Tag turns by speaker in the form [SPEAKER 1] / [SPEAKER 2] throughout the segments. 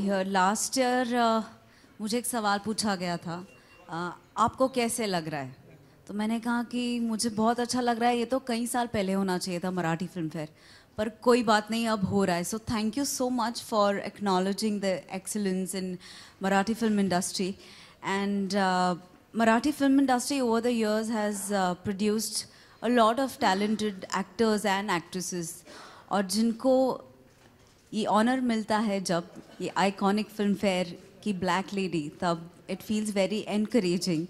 [SPEAKER 1] here. Last year मुझे एक सवाल पूछा गया था, आपको कैसे लग रहा है? तो मैंने कहा कि मुझे बहुत अच्छा लग रहा है. ये तो कई साल पहले होना चाहिए था मराठी फिल्म फेयर, पर कोई बात नहीं, अब हो रहा है. So thank you so much for acknowledging the excellence in Marathi film industry. And Marathi film industry over the years has produced a lot of talented actors and actresses. और जिनको ये ऑनर मिलता है जब ये आइकॉनिक फिल्म फेयर की black lady, तब it feels very encouraging.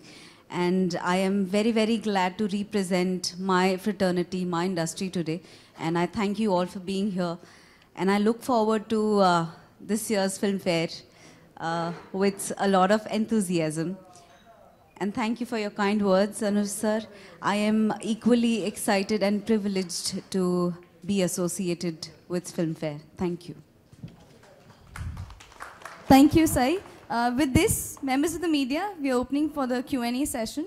[SPEAKER 1] And I am very, very glad to represent my fraternity, my industry today. And I thank you all for being here. And I look forward to this year's film fair with a lot of enthusiasm. And thank you for your kind words, Anuj sir. I am equally excited and privileged to be associated with Filmfare. Thank you.
[SPEAKER 2] Thank you, Sai. With this, members of the media, we are opening for the Q&A session.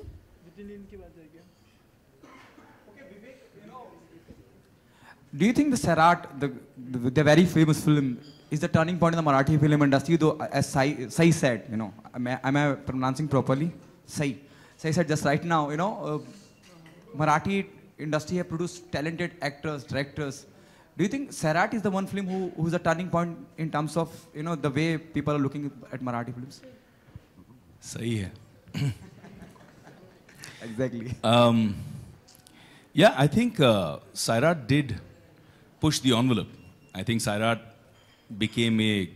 [SPEAKER 3] Do you think the Sarat, the very famous film, is the turning point in the Marathi film industry? Though, as Sai said, you know, am I pronouncing properly? Sai said just right now, you know, Marathi industry have produced talented actors, directors. Do you think Sarat is the one film who's a turning point in terms of, you know, the way people are looking at Marathi films?
[SPEAKER 4] Sahi hai.
[SPEAKER 3] Exactly.
[SPEAKER 4] Yeah, I think Sairat did push the envelope. I think Sairat became a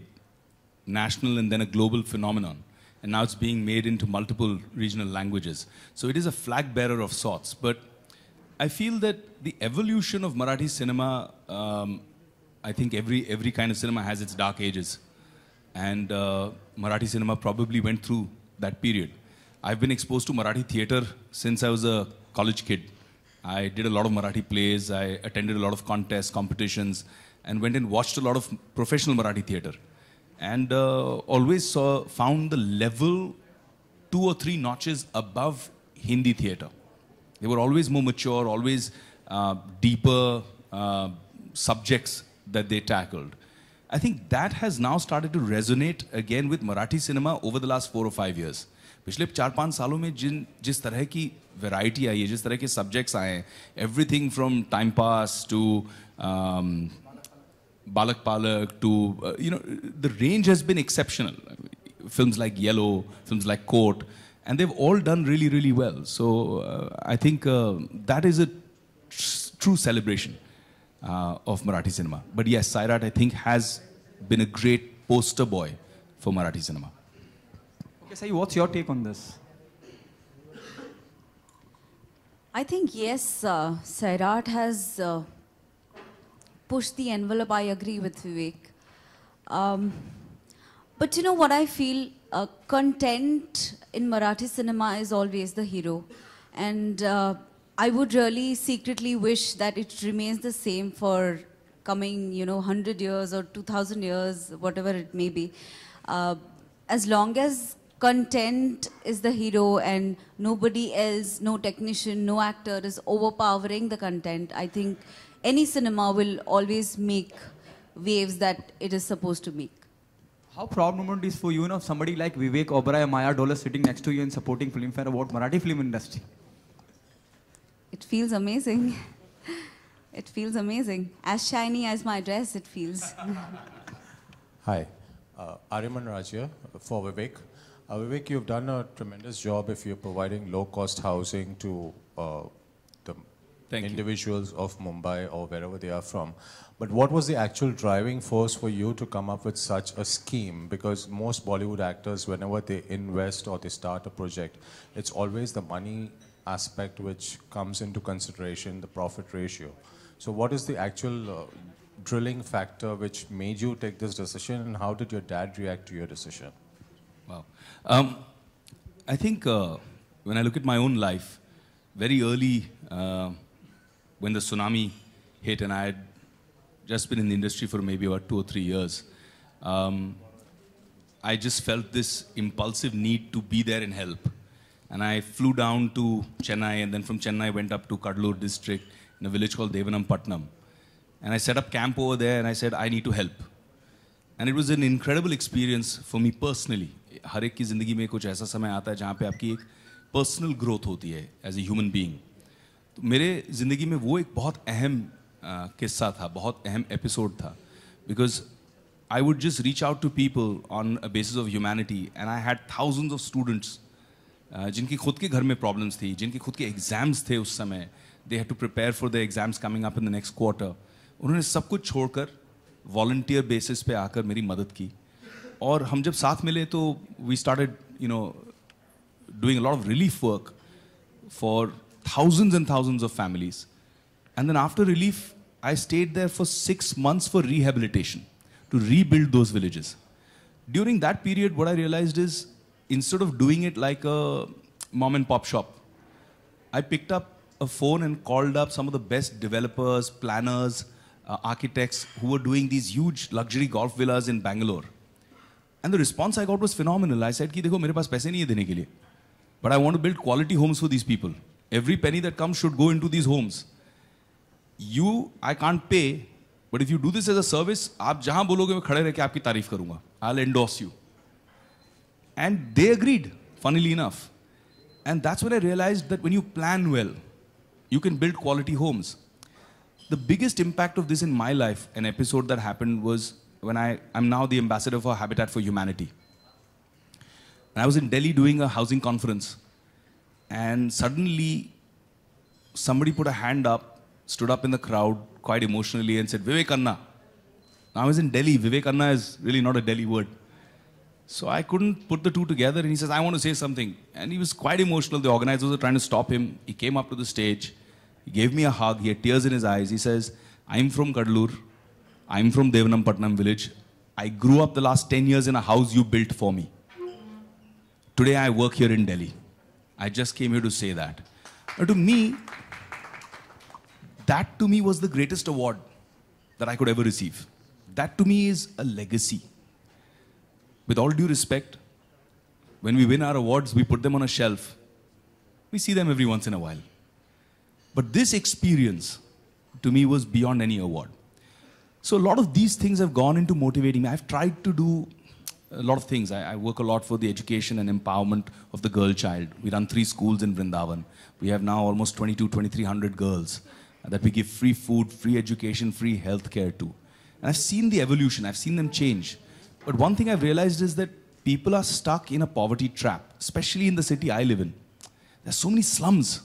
[SPEAKER 4] national and then a global phenomenon. And now it's being made into multiple regional languages. So it is a flag bearer of sorts. But I feel that the evolution of Marathi cinema, I think every kind of cinema has its dark ages. And Marathi cinema probably went through that period. I've been exposed to Marathi theatre since I was a college kid. I did a lot of Marathi plays, I attended a lot of contests, competitions, and went and watched a lot of professional Marathi theatre. And always found the level 2 or 3 notches above Hindi theatre. They were always more mature, always deeper subjects that they tackled. I think that has now started to resonate again with Marathi cinema over the last 4 or 5 years. पिछले 4-5 सालों में जिस तरह की variety आई है, जिस तरह के subjects आए हैं, everything from time pass to Balak Palak to, you know, the range has been exceptional. Films like Yellow, films like Court, and they've all done really, really well. So I think that is a true celebration of Marathi cinema. But yes, Sairat, I think, has been a great poster boy for Marathi cinema.
[SPEAKER 3] Okay, Sai, what's your take on this?
[SPEAKER 1] I think, yes, Sairat has pushed the envelope. I agree with Vivek. But you know what I feel? Content in Marathi cinema is always the hero. And I would really secretly wish that it remains the same for coming, you know, 100 years or 2000 years, whatever it may be. As long as content is the hero and nobody else, no technician, no actor is overpowering the content, I think any cinema will always make waves that it is supposed to make.
[SPEAKER 3] How proud moment is for you, you know, somebody like Vivek Oberoi and Maya Dollar sitting next to you and supporting Filmfare about Marathi film industry?
[SPEAKER 1] It feels amazing. It feels amazing. As shiny as my dress, it feels.
[SPEAKER 5] Hi, Ariman Raj here for Vivek. Vivek, you've done a tremendous job if you're providing low-cost housing to the individuals of Mumbai or wherever they are from. But what was the actual driving force for you to come up with such a scheme? Because most Bollywood actors, whenever they invest or they start a project, it's always the money aspect which comes into consideration, the profit ratio. So what is the actual drilling factor which made you take this decision, and how did your dad react to your decision?
[SPEAKER 4] Wow. I think when I look at my own life, very early when the tsunami hit and I had just been in the industry for maybe about 2 or 3 years, I just felt this impulsive need to be there and help. And I flew down to Chennai, and then from Chennai went up to Kadalur district in a village called Devanampatnam. And I set up camp over there and I said, I need to help. And it was an incredible experience for me personally. हर एक की ज़िंदगी में कुछ ऐसा समय आता है जहाँ पे आपकी एक पर्सनल ग्रोथ होती है एज ए ह्यूमन बीइंग. तो मेरे ज़िंदगी में वो एक बहुत अहम किस्सा था, बहुत अहम एपिसोड था. Because I would just reach out to people on a basis of humanity, and I had thousands of students जिनकी खुद के घर में problems थी, जिनकी खुद के exams थे उस समय. They had to prepare for the exams coming up in the next quarter. उन्होंने सब कुछ छोड़कर volunteer basis पे आकर मेरी मदद की. और हम जब साथ मिले तो we started, you know, doing a lot of relief work for thousands and thousands of families. And then after relief, I stayed there for 6 months for rehabilitation, to rebuild those villages. During that period, what I realized is, instead of doing it like a mom and pop shop, I picked up a phone and called up some of the best developers, planners, architects who were doing these huge luxury golf villas in Bangalore. And the response I got was phenomenal. I said, कि देखो मेरे पास पैसे नहीं है देने के लिए, but I want to build quality homes for these people. Every penny that comes should go into these homes. I can't pay, but if you do this as a service, आप जहाँ बोलोगे मैं खड़े रह के आपकी तारीफ करूँगा. I'll endorse you. And they agreed, funnily enough. And that's when I realized that when you plan well, you can build quality homes. The biggest impact of this in my life, an episode that happened, was when I'm now the ambassador for Habitat for Humanity. And I was in Delhi doing a housing conference. And suddenly, somebody put a hand up, stood up in the crowd quite emotionally and said, Vivek Anna. Now I was in Delhi. Vivek Anna is really not a Delhi word. So I couldn't put the two together. And he says, I want to say something. And he was quite emotional. The organizers were trying to stop him. He came up to the stage. He gave me a hug. He had tears in his eyes. He says, I'm from Kadalur. I'm from Devanampatnam village. I grew up the last 10 years in a house you built for me. Today I work here in Delhi. I just came here to say that. But to me, that to me was the greatest award that I could ever receive. That to me is a legacy. With all due respect, when we win our awards, we put them on a shelf. We see them every once in a while. But this experience, to me, was beyond any award. So a lot of these things have gone into motivating me. I've tried to do a lot of things. I work a lot for the education and empowerment of the girl child. We run 3 schools in Vrindavan. We have now almost 2,300 girls that we give free food, free education, free healthcare to. And I've seen the evolution. I've seen them change. But one thing I've realized is that people are stuck in a poverty trap, especially in the city I live in. There's so many slums.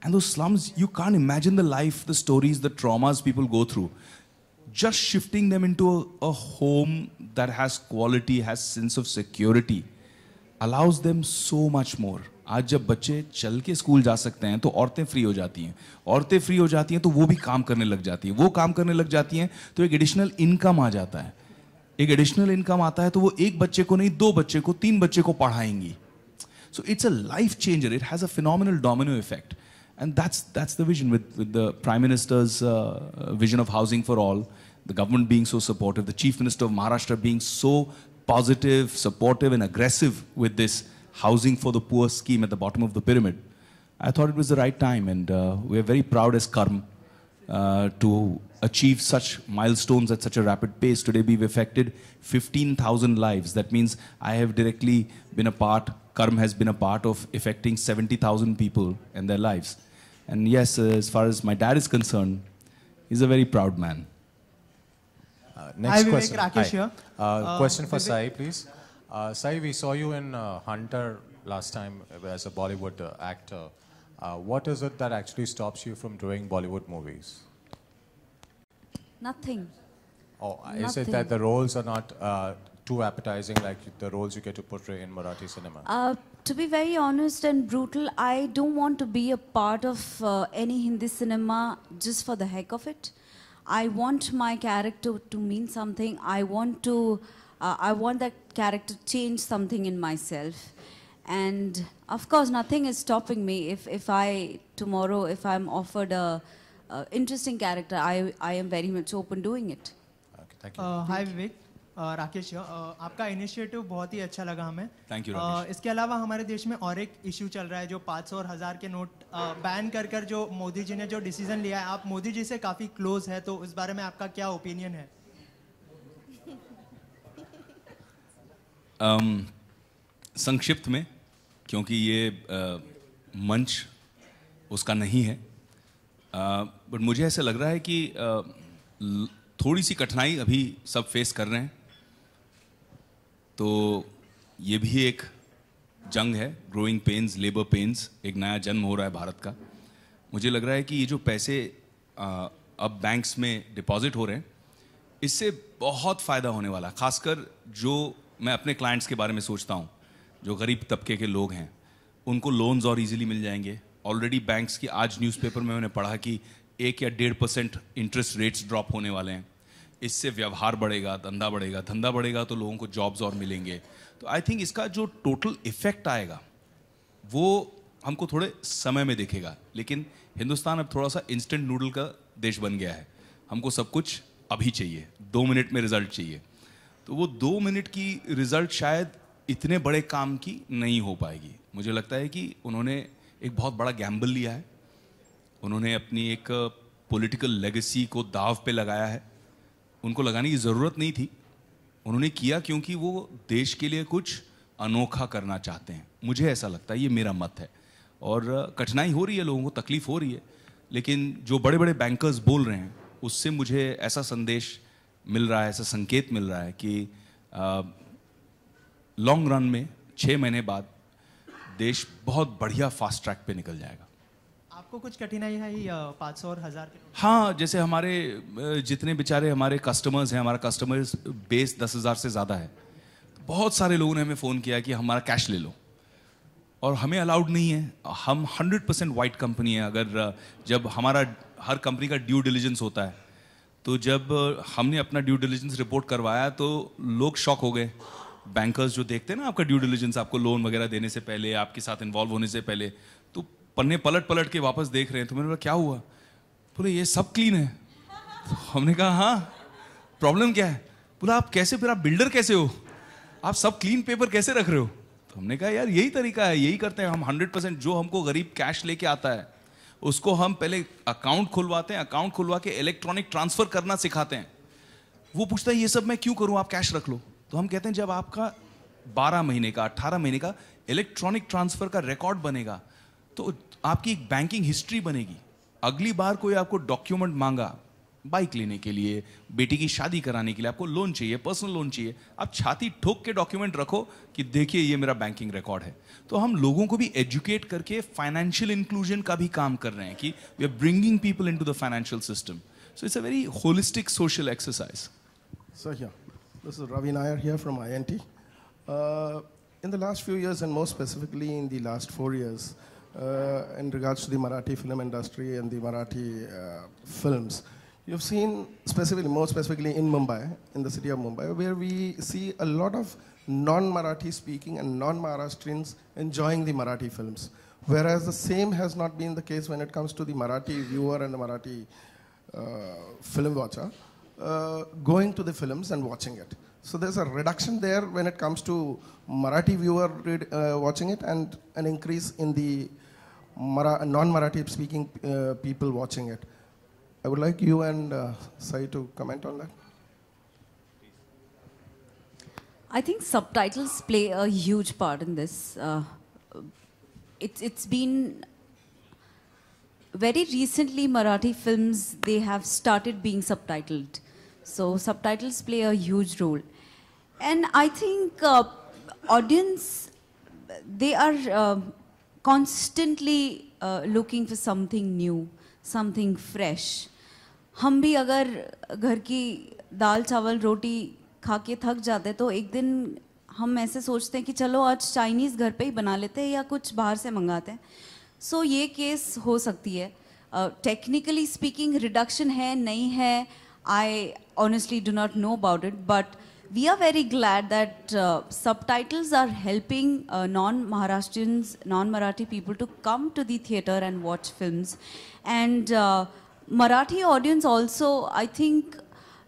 [SPEAKER 4] And those slums, you can't imagine the life, the stories, the traumas people go through. Just shifting them into a home that has quality, has sense of security, allows them so much more. आज जब बच्चे चल के school जा सकते हैं तो औरतें फ्री हो जाती हैं. औरतें फ्री हो जाती हैं तो वो भी काम करने लग जाती हैं. वो काम करने लग जाती हैं तो एक एडिशनल इनकम आ जाता है. एक एडिशनल इनकम आता है तो वो एक बच्चे को नहीं, 2 बच्चे को, 3 बच्चे को पढ़ाएंगी. So it's a life changer. It has a phenomenal domino effect. And that's the vision with the Prime Minister's vision of housing for all, the government being so supportive, the Chief Minister of Maharashtra being so positive, supportive and aggressive with this housing for the poor scheme at the bottom of the pyramid. I thought it was the right time, and we're very proud as Karm to achieve such milestones at such a rapid pace. Today we've affected 15,000 lives. That means I have directly been a part, Karm has been a part of affecting 70,000 people and their lives. And yes, as far as my dad is concerned, he's a very proud man.
[SPEAKER 5] Next
[SPEAKER 6] Hi,
[SPEAKER 5] question.
[SPEAKER 6] Vivek, Rakesh here.
[SPEAKER 5] Question for
[SPEAKER 6] Vivek.
[SPEAKER 5] Sai, please. Sai, we saw you in Hunter last time as a Bollywood actor. What is it that actually stops you from doing Bollywood movies?
[SPEAKER 1] Nothing.
[SPEAKER 5] Or is it that the roles are not too appetizing like the roles you get to portray in Marathi cinema?
[SPEAKER 1] To be very honest and brutal, I don't want to be a part of any Hindi cinema just for the heck of it. I want my character to mean something. I want that character to change something in myself. And of course, nothing is stopping me. If I'm offered a interesting character, I am very much open doing it.
[SPEAKER 5] Okay, thank you.
[SPEAKER 6] Hi Vivek, Rakesh आपका initiative बहुत ही अच्छा लगा हमें.
[SPEAKER 4] Thank you, Rakesh.
[SPEAKER 6] इसके अलावा हमारे देश में और एक इशू चल रहा है जो 500 और 1000 के नोट बैन कर जो मोदी जी ने जो डिसीजन लिया है. आप मोदी जी से काफ़ी क्लोज है तो उस बारे में आपका क्या ओपिनियन है?
[SPEAKER 4] संक्षिप्त में, क्योंकि ये मंच उसका नहीं है, बट मुझे ऐसा लग रहा है कि थोड़ी सी कठिनाई अभी सब फेस कर रहे हैं। तो ये भी एक जंग है, ग्रोइंग पेन्स, लेबर पेन्स, एक नया जन्म हो रहा है भारत का। मुझे लग रहा है कि ये जो पैसे अब बैंक्स में डिपॉजिट हो रहे हैं, इससे बहुत फ़ायदा होने वाला है। खासकर जो मैं अपने क्लाइंट्स के बारे में सोचता हूँ, जो गरीब तबके के लोग हैं, उनको लोन्स और इजीली मिल जाएंगे। ऑलरेडी बैंक्स की आज न्यूज़पेपर में मैंने पढ़ा कि 1 या 1.5% इंटरेस्ट रेट्स ड्रॉप होने वाले हैं। इससे व्यवहार बढ़ेगा, धंधा बढ़ेगा, धंधा बढ़ेगा तो लोगों को जॉब्स और मिलेंगे। तो आई थिंक इसका जो टोटल इफेक्ट आएगा वो हमको थोड़े समय में दिखेगा। लेकिन हिंदुस्तान अब थोड़ा सा इंस्टेंट नूडल का देश बन गया है। हमको सब कुछ अभी चाहिए, 2 मिनट में रिजल्ट चाहिए। तो वो 2 मिनट की रिजल्ट शायद इतने बड़े काम की नहीं हो पाएगी। मुझे लगता है कि उन्होंने एक बहुत बड़ा गैम्बल लिया है। उन्होंने अपनी एक पॉलिटिकल लेगेसी को दाव पे लगाया है। उनको लगाने की ज़रूरत नहीं थी, उन्होंने किया क्योंकि वो देश के लिए कुछ अनोखा करना चाहते हैं। मुझे ऐसा लगता है, ये मेरा मत है। और कठिनाई हो रही है, लोगों को तकलीफ हो रही है, लेकिन जो बड़े बड़े बैंकर्स बोल रहे हैं उससे मुझे ऐसा संदेश मिल रहा है, ऐसा संकेत मिल रहा है कि लॉन्ग रन में 6 महीने बाद देश बहुत बढ़िया फास्ट ट्रैक पे निकल जाएगा।
[SPEAKER 6] आपको कुछ कठिनाई है 500 और 1000 के?
[SPEAKER 4] हाँ, जैसे हमारे जितने बेचारे हमारे कस्टमर्स हैं, हमारा कस्टमर्स बेस 10,000 से ज़्यादा है। बहुत सारे लोगों ने हमें फ़ोन किया कि हमारा कैश ले लो, और हमें अलाउड नहीं है। हम 100% वाइट कंपनी है। अगर जब हमारा हर कंपनी का ड्यू डिलिजेंस होता है, तो जब हमने अपना ड्यू डिलिजेंस रिपोर्ट करवाया तो लोग शॉक हो गए। बैंकर्स जो देखते हैं ना आपका ड्यू डिलिजेंस, आपको लोन वगैरह देने से पहले, आपके साथ इन्वॉल्व होने से पहले, तो पन्ने पलट पलट के वापस देख रहे हैं। तो मैंने बोला क्या हुआ? बोले ये सब क्लीन है। तो हमने कहा हाँ, प्रॉब्लम क्या है? बोला आप कैसे, फिर आप बिल्डर कैसे हो, आप सब क्लीन पेपर कैसे रख रहे हो? तो हमने कहा यार यही तरीका है, यही करते हैं हम। 100% जो हमको गरीब कैश लेके आता है उसको हम पहले अकाउंट खुलवाते हैं, अकाउंट खुलवा के इलेक्ट्रॉनिक ट्रांसफर करना सिखाते हैं। वो पूछता है ये सब मैं क्यों करूं, आप कैश रख लो। तो हम कहते हैं जब आपका 12 महीने का, 18 महीने का इलेक्ट्रॉनिक ट्रांसफर का रिकॉर्ड बनेगा तो आपकी एक बैंकिंग हिस्ट्री बनेगी। अगली बार कोई आपको डॉक्यूमेंट मांगा, बाइक लेने के लिए, बेटी की शादी कराने के लिए, आपको लोन चाहिए, पर्सनल लोन चाहिए, आप छाती ठोक के डॉक्यूमेंट रखो कि देखिए ये मेरा बैंकिंग रिकॉर्ड है। तो हम लोगों को भी एजुकेट करके फाइनेंशियल इंक्लूजन का भी काम कर रहे हैं कि we are bringing people into the financial system. So it's a very holistic social exercise.
[SPEAKER 7] So yeah, this is Ravi Nair here from INT. In the last few years, and more specifically in the last 4 years, in regards to the Marathi film industry and the Marathi films, you've seen more specifically in Mumbai, in the city of Mumbai, where we see a lot of non-Marathi speaking and non-Maharashtrians enjoying the Marathi films, whereas the same has not been the case when it comes to the Marathi viewer and the Marathi film watcher. Going to the films and watching it. So there's a reduction there when it comes to Marathi viewer watching it, and an increase in the non-Marathi speaking people watching it. I would like you and Sai to comment on that.
[SPEAKER 1] I think subtitles play a huge part in this. It's been very recently Marathi films, they have started being subtitled. So subtitles play a huge role. And I think audience, they are constantly looking for something new, something fresh. हम भी अगर घर की दाल चावल रोटी खा के थक जाते तो एक दिन हम ऐसे सोचते हैं कि चलो आज चाइनीज़ घर पे ही बना लेते हैं या कुछ बाहर से मंगाते हैं। सो ये केस हो सकती है। टेक्निकली स्पीकिंग रिडक्शन है नहीं है, I honestly do not know about it, but we are very glad that subtitles are helping non-Maharashtrians, non-Marathi people to come to the theatre and watch films. And Marathi audience also, I think,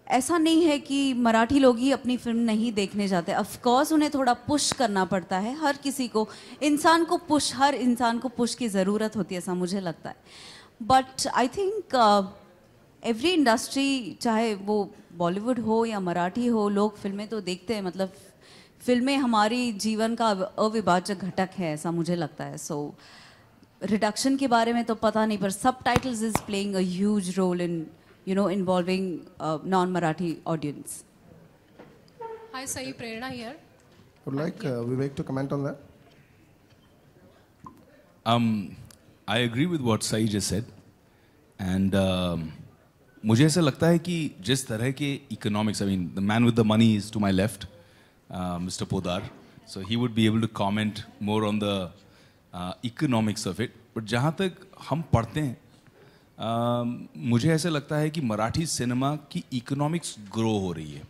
[SPEAKER 1] ऐसा नहीं है कि मराठी लोग ही अपनी film नहीं देखने जाते। Of course उन्हें थोड़ा पुश करना पड़ता है, हर किसी को, इंसान को पुश, हर इंसान को पुश की ज़रूरत होती है, ऐसा मुझे लगता है। But I think every industry, चाहे वो बॉलीवुड हो या मराठी हो, लोग फिल्में तो देखते हैं। मतलब फिल्में हमारी जीवन का अविभाज्य घटक है, ऐसा मुझे लगता है. सो रिडक्शन के बारे में तो पता नहीं, पर subtitles is playing a huge role in involving non-Marathi audience.
[SPEAKER 8] Hi, Sai, Prerna here.
[SPEAKER 7] Would like Vivek to comment on that?
[SPEAKER 4] I agree with what Sai just said. And मुझे ऐसा लगता है कि जिस तरह के economics, I mean, the man with the money is to my left, Mr. Podar. So he would be able to comment more on the economics of it. But जहाँ तक हम पढ़ते हैं, मुझे ऐसा लगता है कि मराठी सिनेमा की इकोनॉमिक्स ग्रो हो रही है.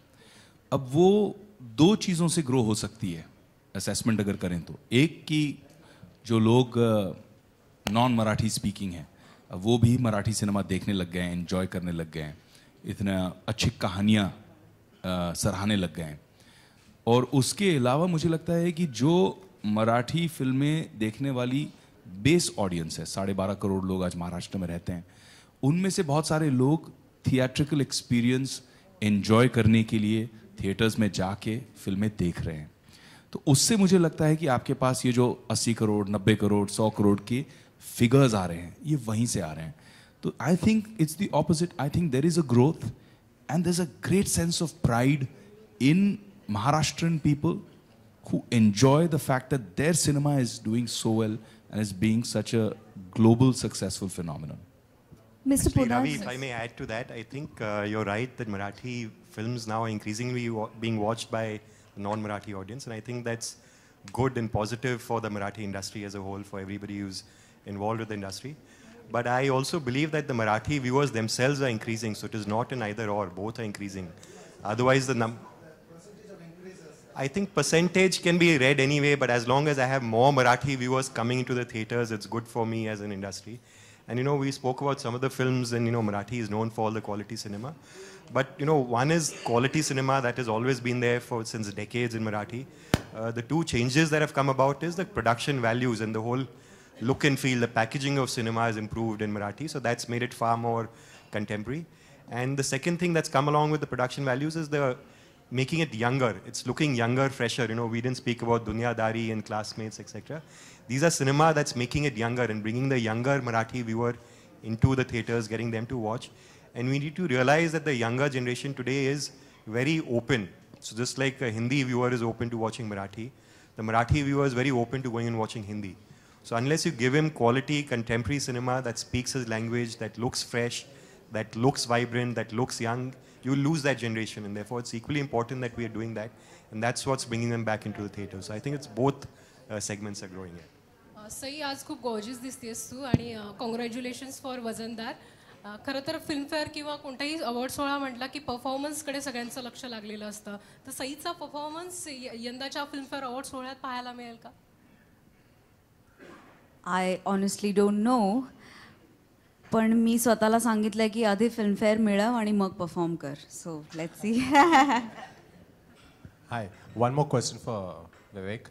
[SPEAKER 4] अब वो दो चीज़ों से ग्रो हो सकती है असेसमेंट अगर करें तो. एक कि जो लोग नॉन मराठी स्पीकिंग हैं वो भी मराठी सिनेमा देखने लग गए हैं, एंजॉय करने लग गए हैं, इतना अच्छी कहानियाँ सराहने लग गए हैं. और उसके अलावा मुझे लगता है कि जो मराठी फिल्में देखने वाली बेस ऑडियंस है, 12.5 करोड़ लोग आज महाराष्ट्र में रहते हैं, उनमें से बहुत सारे लोग थिएट्रिकल एक्सपीरियंस एंजॉय करने के लिए थिएटर्स में जाके फिल्में देख रहे हैं. तो उससे मुझे लगता है कि आपके पास ये जो 80 करोड़ 90 करोड़ 100 करोड़ के फिगर्स आ रहे हैं, ये वहीं से आ रहे हैं. तो I think it's the opposite. I think there is a growth and there is a great sense of pride in Maharashtrian people who enjoy the fact that their cinema is doing so well and is being such a global successful phenomenon.
[SPEAKER 2] Mr.
[SPEAKER 9] Actually,
[SPEAKER 2] Podar,
[SPEAKER 9] Ravi, if I may add to that, I think you're right that Marathi films now are increasingly being watched by the non-Marathi audience, and I think that's good and positive for the Marathi industry as a whole, for everybody who's involved with the industry. But I also believe that the Marathi viewers themselves are increasing, so it is not an either or, both are increasing. Otherwise, I think percentage can be read anyway, but as long as I have more Marathi viewers coming into the theaters, it's good for me as an industry. And we spoke about some of the films, and Marathi is known for all the quality cinema. But one is quality cinema that has always been there since decades in Marathi. The two changes that have come about is the production values and the whole look and feel, the packaging of cinema has improved in Marathi, so that's made it far more contemporary. And the second thing that's come along with the production values is the making it younger. It's looking younger, fresher. We didn't speak about Dunyadari and Classmates, etc. These are cinema that's making it younger and bringing the younger Marathi viewer into the theaters, getting them to watch. And we need to realize that the younger generation today is very open. So just like a Hindi viewer is open to watching Marathi, the Marathi viewer is very open to going and watching Hindi. So unless you give him quality contemporary cinema that speaks his language, that looks fresh, that looks vibrant, that looks young, you will lose that generation, and therefore it's equally important that we are doing that, and that's what's bringing them back into the theater. So I think it's both segments are growing here.
[SPEAKER 8] सई, आज खूप gorgeous दिसतेस तू, आणि congratulations for वजनदार. खरं तर Filmfare किंवा कोणताही award सोहळा म्हटला की परफॉर्मन्सकडे सगळ्यांचं लक्ष लागलेलं असतं. तर सईचा परफॉर्मन्स यंदाच्या फिल्मफेअर अवॉर्ड सोहळ्यात पाहायला मिळेल का?
[SPEAKER 1] आय ऑनेस्टली डोंट नो, पण मी स्वतःला सांगितलंय की आधी फिल्मफेअर मिळव आणि मग परफॉर्म कर. So let's see.
[SPEAKER 5] Hi, one more question for Vivek.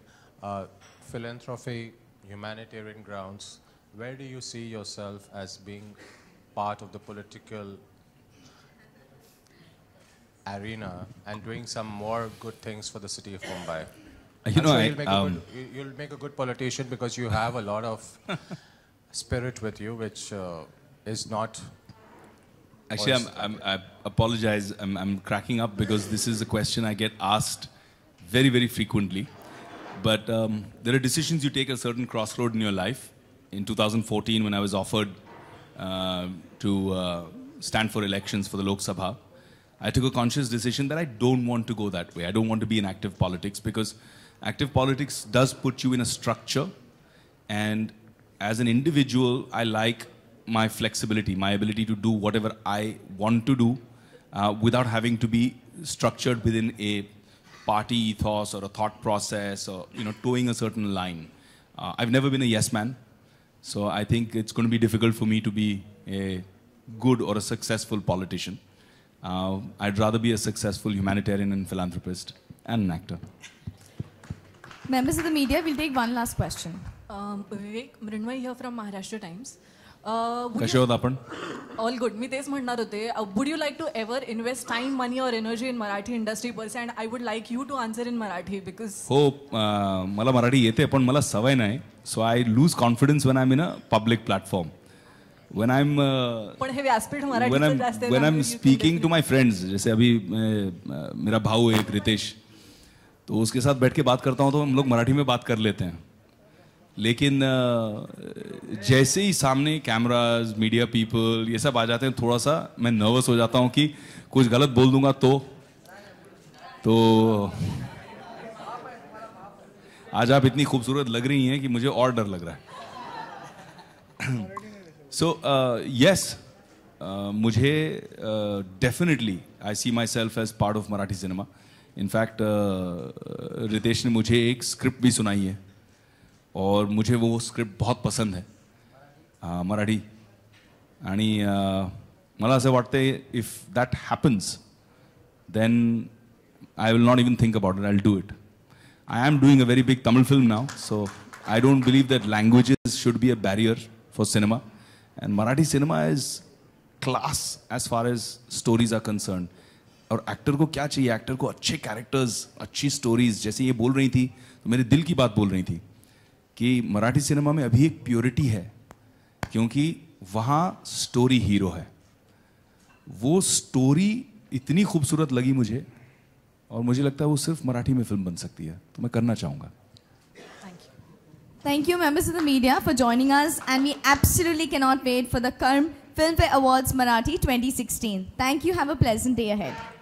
[SPEAKER 5] Philanthropy, humanitarian grounds, where do you see yourself as being part of the political arena and doing some more good things for the city of Mumbai? You'll make a good politician because you have a lot of spirit with you, which is not.
[SPEAKER 4] Actually, I apologize. I'm cracking up because this is a question I get asked very, very frequently. But there are decisions you take at a certain crossroad in your life. In 2014, when I was offered to stand for elections for the Lok Sabha, I took a conscious decision that I don't want to go that way. I don't want to be in active politics because active politics does put you in a structure. And as an individual, I like my flexibility, my ability to do whatever I want to do without having to be structured within a party ethos or a thought process or towing a certain line. I've never been a yes man, so I think it's going to be difficult for me to be a good or a successful politician. I'd rather be a successful humanitarian and philanthropist and an actor.
[SPEAKER 2] Members of the media, we'll take one last question.
[SPEAKER 10] Vivek, Mrinmay here from Maharashtra Times.
[SPEAKER 4] कसे आहोत आपण?
[SPEAKER 10] All good. मी तेच म्हणणार होते. Would you like to ever invest time, money और energy in Marathi industry per se? And I would like you to answer in Marathi because
[SPEAKER 4] हो, मला मराठी येते पण मला सवय नाही. So I lose confidence when I am in a public platform. when I'm
[SPEAKER 10] पण हे व्यासपीठ मराठीचं जास्त आहे.
[SPEAKER 4] when I'm speaking to my friends, जैसे अभी मेरा भाऊ है एक रितेश, तो उसके साथ बैठ के बात करता हूँ तो हम लोग मराठी में बात कर लेते हैं. लेकिन जैसे ही सामने कैमराज, मीडिया पीपल ये सब आ जाते हैं, थोड़ा सा मैं नर्वस हो जाता हूँ कि कुछ गलत बोल दूंगा तो आज आप इतनी खूबसूरत लग रही हैं कि मुझे और डर लग रहा है. So yes, मुझे definitely I see myself as part of Marathi cinema. In fact, Ritesh ने मुझे एक स्क्रिप्ट भी सुनाई है और मुझे वो स्क्रिप्ट बहुत पसंद है मराठी. आणि मला असं वाटतं if that happens, then I will not even think about it. I'll do it. I am doing a very big Tamil film now, so I don't believe that languages should be a barrier for cinema. And Marathi cinema is class as far as stories are concerned. और actor को क्या चाहिए? Actor को अच्छे characters, अच्छी stories. जैसे ये बोल रही थी तो मेरे दिल की बात बोल रही थी कि मराठी सिनेमा में अभी एक प्योरिटी है क्योंकि वहाँ स्टोरी हीरो है. वो स्टोरी इतनी खूबसूरत लगी मुझे और मुझे लगता है वो सिर्फ मराठी में फिल्म बन सकती है. तो मैं करना चाहूँगा.
[SPEAKER 2] Thank you, members of the media, for joining us, and we absolutely cannot wait for the Filmfare Awards Marathi 2016. Thank you. Have a pleasant day ahead.